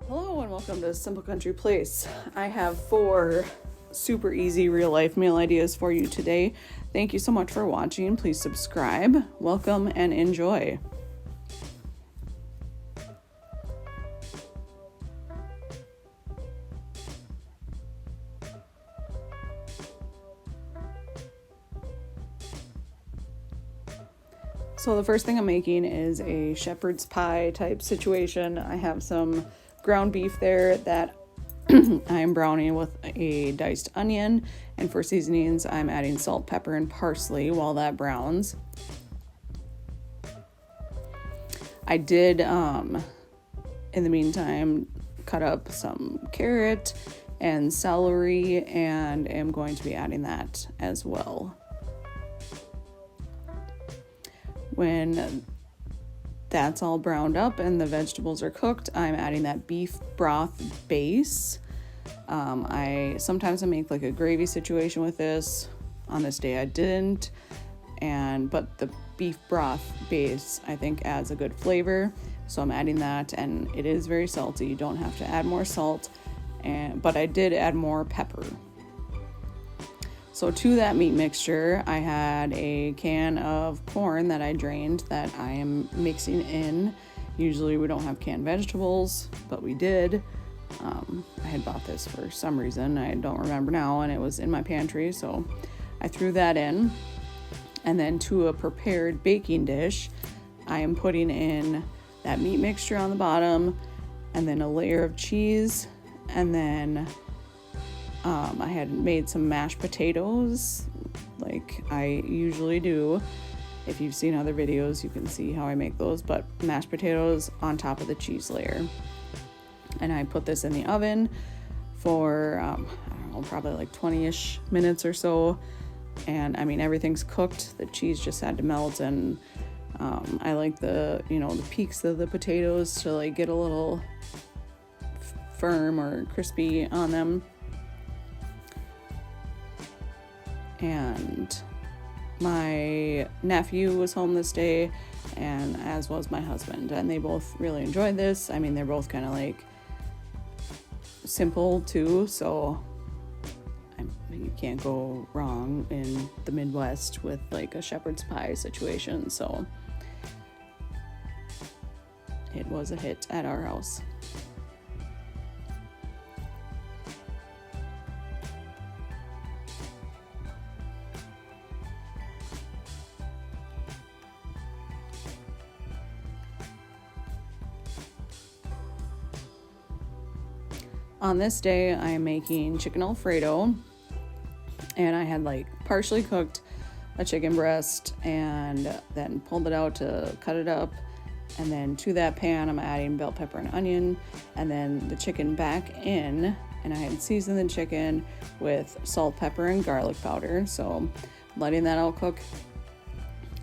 Hello and welcome to Simple Country Place. I have 4 super easy real life meal ideas for you today. Thank you so much for watching. Please subscribe. Welcome and enjoy. So the first thing I'm making is a shepherd's pie type situation. I have some ground beef there that I'm browning with a diced onion, and for seasonings I'm adding salt, pepper, and parsley while that browns. I did in the meantime cut up some carrot and celery and am going to be adding that as well. When that's all browned up and the vegetables are cooked, I'm adding that beef broth base. Sometimes I make like a gravy situation with this. On this day I didn't, but the beef broth base I think adds a good flavor, so I'm adding that, and it is very salty. You don't have to add more salt, but I did add more pepper. So to that meat mixture, I had a can of corn that I drained that I am mixing in. Usually we don't have canned vegetables, but we did. I had bought this for some reason, I don't remember now, and it was in my pantry, so I threw that in. And then to a prepared baking dish, I am putting in that meat mixture on the bottom, and then a layer of cheese, and then I had made some mashed potatoes like I usually do. If you've seen other videos, you can see how I make those, but mashed potatoes on top of the cheese layer. And I put this in the oven for, I don't know, probably like 20-ish minutes or so. And I mean, everything's cooked. The cheese just had to melt, and I like the peaks of the potatoes to like get a little firm or crispy on them. And my nephew was home this day, and as was my husband, and they both really enjoyed this. I mean, they're both kind of like simple too, so you can't go wrong in the Midwest with like a shepherd's pie situation. So it was a hit at our house. On this day, I'm making chicken alfredo, and I had like partially cooked a chicken breast and then pulled it out to cut it up. And then to that pan, I'm adding bell pepper and onion, and then the chicken back in, and I had seasoned the chicken with salt, pepper, and garlic powder. So letting that all cook.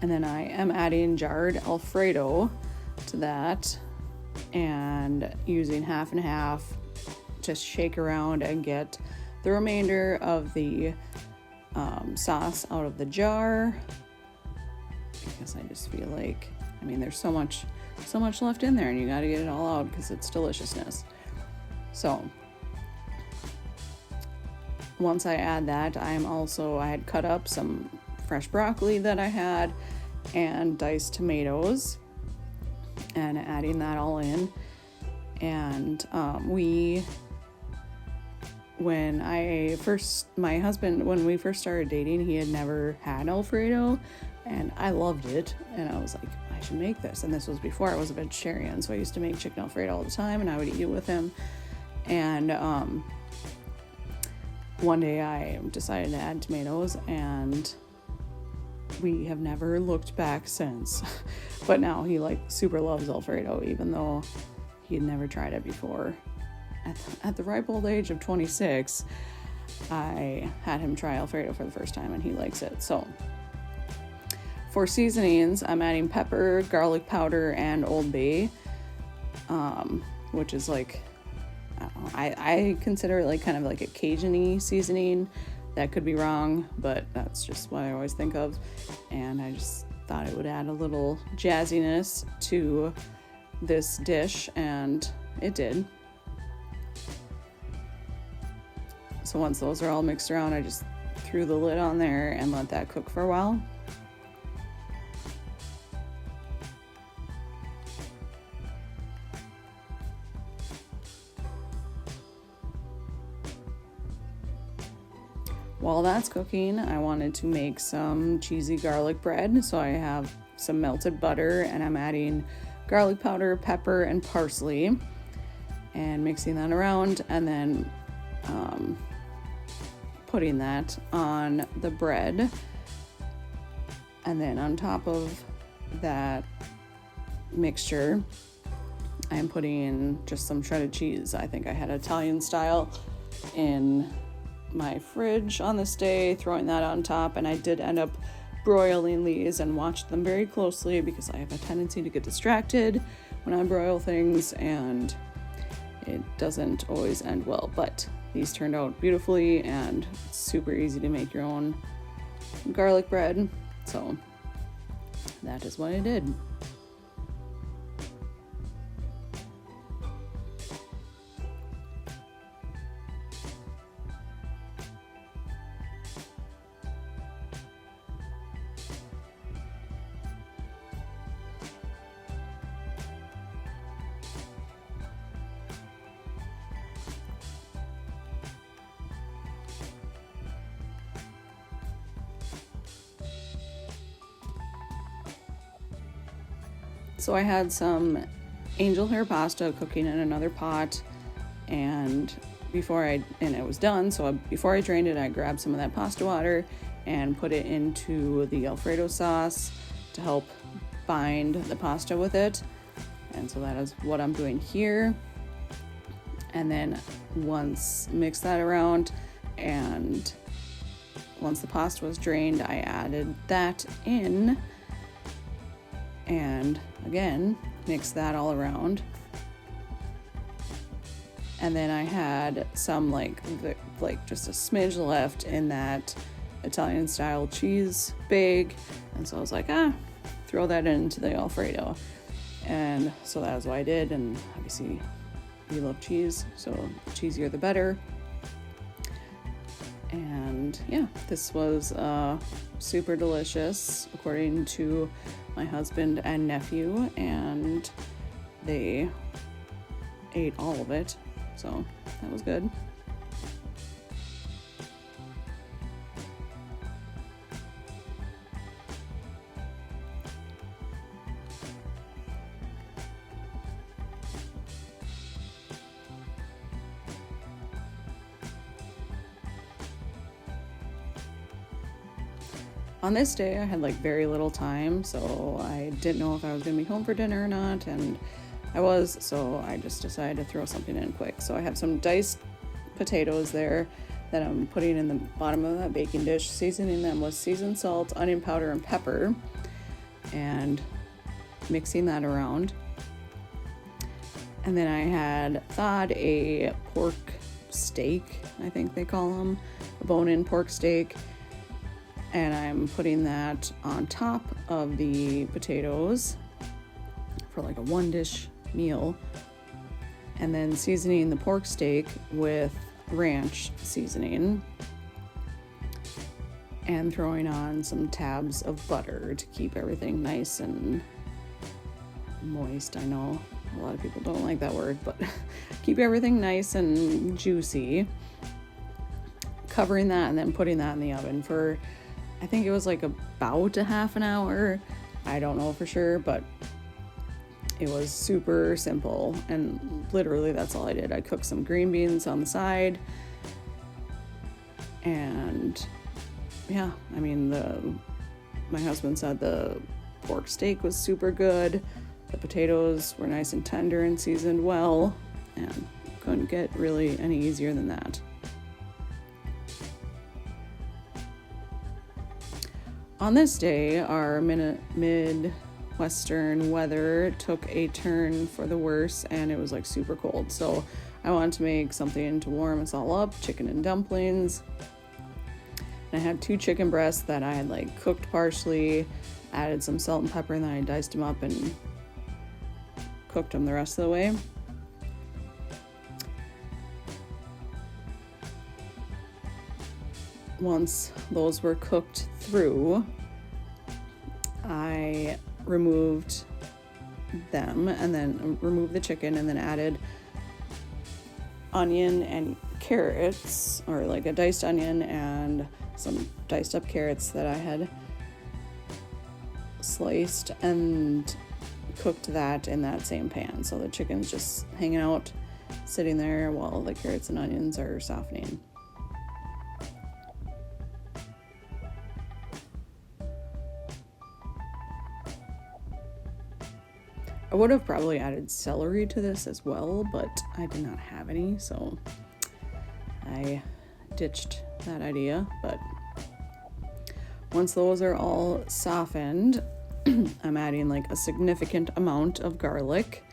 And then I am adding jarred alfredo to that and using half and half. Just shake around and get the remainder of the sauce out of the jar, because I just feel like, I mean, there's so much left in there, and you got to get it all out because it's deliciousness. So once I add that, I had cut up some fresh broccoli that I had and diced tomatoes, and adding that all in. And when we first started dating, he had never had Alfredo, and I loved it, and I was like, I should make this. And this was before I was a vegetarian, so I used to make chicken Alfredo all the time, and I would eat it with him. And one day I decided to add tomatoes, and we have never looked back since. But now he like super loves Alfredo, even though he had never tried it before. At the ripe old age of 26, I had him try Alfredo for the first time, and he likes it. So for seasonings, I'm adding pepper, garlic powder, and Old Bay, which is like, I consider it like kind of like a Cajun-y seasoning. That could be wrong, but that's just what I always think of. And I just thought it would add a little jazziness to this dish, and it did. So once those are all mixed around, I just threw the lid on there and let that cook for a while. While that's cooking, I wanted to make some cheesy garlic bread. So I have some melted butter and I'm adding garlic powder, pepper, and parsley and mixing that around, and then putting that on the bread. And then on top of that mixture, I'm putting just some shredded cheese. I think I had Italian style in my fridge on this day, throwing that on top, and I did end up broiling these and watched them very closely because I have a tendency to get distracted when I broil things and it doesn't always end well, but these turned out beautifully and it's super easy to make your own garlic bread. So that is what I did. So I had some angel hair pasta cooking in another pot, and it was done. So before I drained it, I grabbed some of that pasta water and put it into the alfredo sauce to help bind the pasta with it. And so that is what I'm doing here. And then mix that around, and once the pasta was drained, I added that in. And again, mix that all around. And then I had some like just a smidge left in that Italian style cheese bag. And so I was like, throw that into the Alfredo. And so that was what I did. And obviously we love cheese, so the cheesier the better. And yeah, this was super delicious according to my husband and nephew, and they ate all of it, so that was good. On this day, I had like very little time, so I didn't know if I was gonna be home for dinner or not, and I was, so I just decided to throw something in quick. So I have some diced potatoes there that I'm putting in the bottom of that baking dish, seasoning them with seasoned salt, onion powder, and pepper, and mixing that around. And then I had thawed a pork steak, I think they call them, a bone-in pork steak, and I'm putting that on top of the potatoes for like a one dish meal, and then seasoning the pork steak with ranch seasoning and throwing on some tabs of butter to keep everything nice and moist. I know a lot of people don't like that word, but keep everything nice and juicy. Covering that and then putting that in the oven for, I think it was like about a half an hour. I don't know for sure, but it was super simple, and literally that's all I did. I cooked some green beans on the side, and yeah, I mean, my husband said the pork steak was super good. The potatoes were nice and tender and seasoned well, and couldn't get really any easier than that. On this day, our Midwestern weather took a turn for the worse, and it was like super cold. So I wanted to make something to warm us all up, chicken and dumplings. And I had 2 chicken breasts that I had like cooked partially, added some salt and pepper, and then I diced them up and cooked them the rest of the way. once those were cooked through, I removed them and then removed the chicken and then added onion and carrots, or like a diced onion and some diced up carrots that I had sliced, and cooked that in that same pan. So the chicken's just hanging out, sitting there while the carrots and onions are softening. I would have probably added celery to this as well, but I did not have any, so I ditched that idea. But once those are all softened, I'm adding like a significant amount of garlic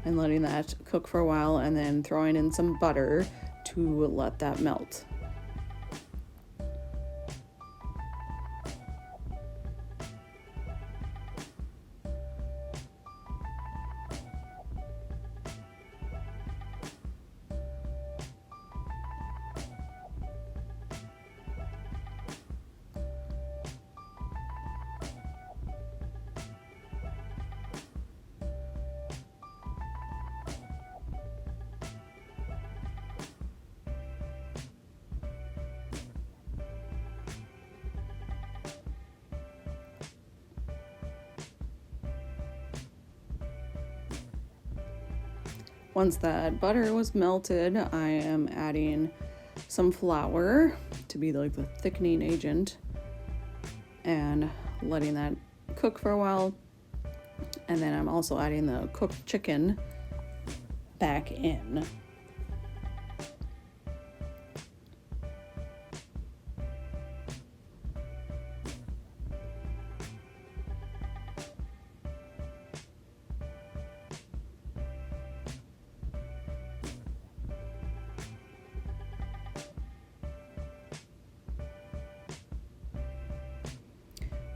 and letting that cook for a while, and then throwing in some butter to let that melt. Once that butter was melted, I am adding some flour to be like the thickening agent and letting that cook for a while. And then I'm also adding the cooked chicken back in.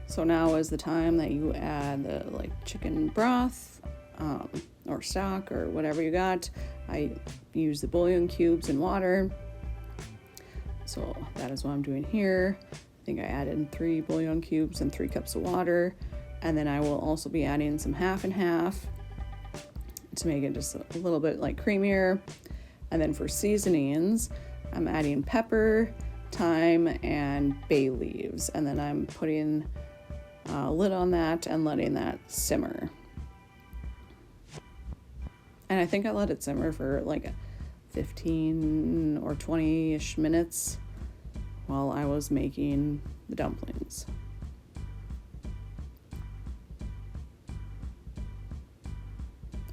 So now is the time that you add the like chicken broth or stock or whatever you got. I use the bouillon cubes and water. So that is what I'm doing here. I think I added 3 bouillon cubes and 3 cups of water. And then I will also be adding some half and half to make it just a little bit like creamier. And then for seasonings, I'm adding pepper, thyme, and bay leaves. And then I'm putting a lid on that and letting that simmer. And I think I let it simmer for like 15 or 20-ish minutes while I was making the dumplings.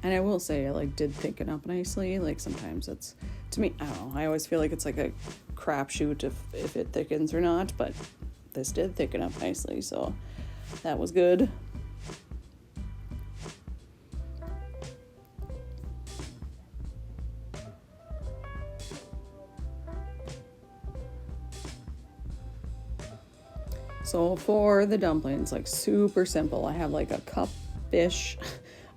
And I will say, I did thicken up nicely. Like sometimes it's, to me, I don't know, I always feel like it's like a crapshoot if it thickens or not, but this did thicken up nicely, so that was good. So for the dumplings, like super simple. I have like a cup-ish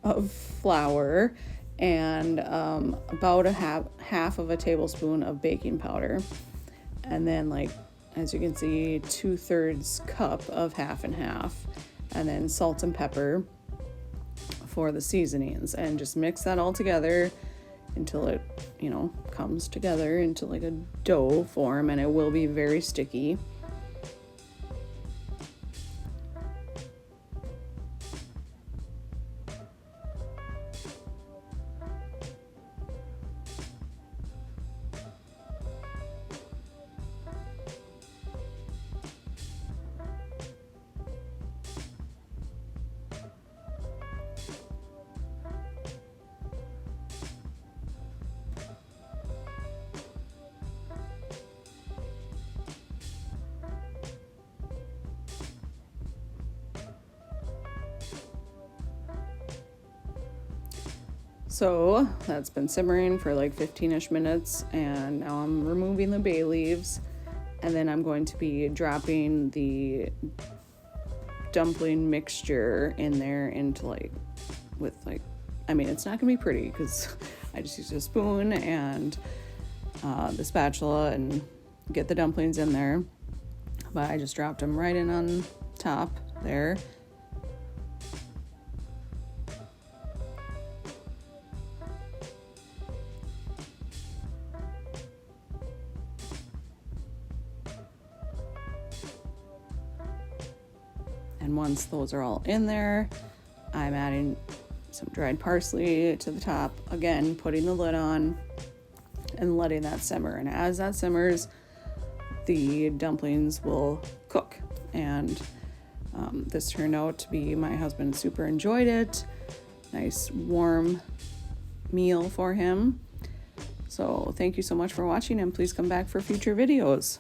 of flour and about a half of a tablespoon of baking powder. And then like, as you can see, 2/3 cup of half and half, and then salt and pepper for the seasonings, and just mix that all together until it, comes together into like a dough form, and it will be very sticky. So that's been simmering for like 15-ish minutes, and now I'm removing the bay leaves, and then I'm going to be dropping the dumpling mixture in there into it's not gonna be pretty because I just used a spoon and the spatula and get the dumplings in there. but I just dropped them right in on top there. And once those are all in there, I'm adding some dried parsley to the top, again putting the lid on and letting that simmer. And as that simmers, the dumplings will cook. And this turned out to be, my husband super enjoyed it. Nice warm meal for him. So thank you so much for watching, and please come back for future videos.